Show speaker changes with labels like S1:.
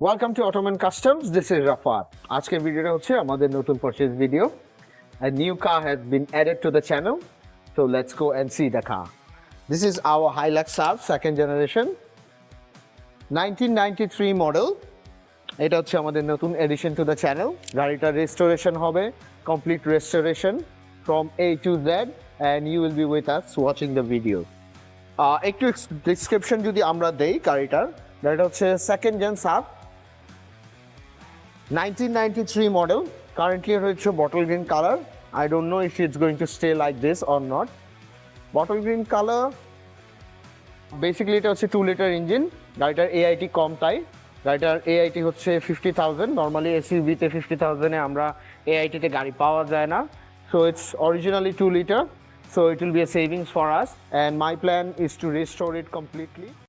S1: Welcome to Automan Customs. This is Rafat. আজকের ভিডিওটা হচ্ছে আমাদের নতুন purchase video. A new car has been added to the channel. So let's go and see the car. This is our Hilux Surf second generation. 1993 model. এটা হচ্ছে আমাদের নতুন addition to the channel. গাড়িটা restoration হবে, complete restoration from A to Z, and you will be with us watching the video. একটু description যদি আমরা দেই গাড়িটা হচ্ছে second gen Surf. 1993 model, currently it's a bottle green color. I don't know if it's going to stay like this or not. Bottle green color, basically it was a 2-liter engine. গাড়িটার AIT কম তাই গাড়িটার AIT হচ্ছে 50,000. Normally SUV তে 50,000 এ আমরা AIT তে গাড়ি পাওয়া যায় না. So it's originally 2-liter. So it will be a savings for us, and my plan is to restore it completely.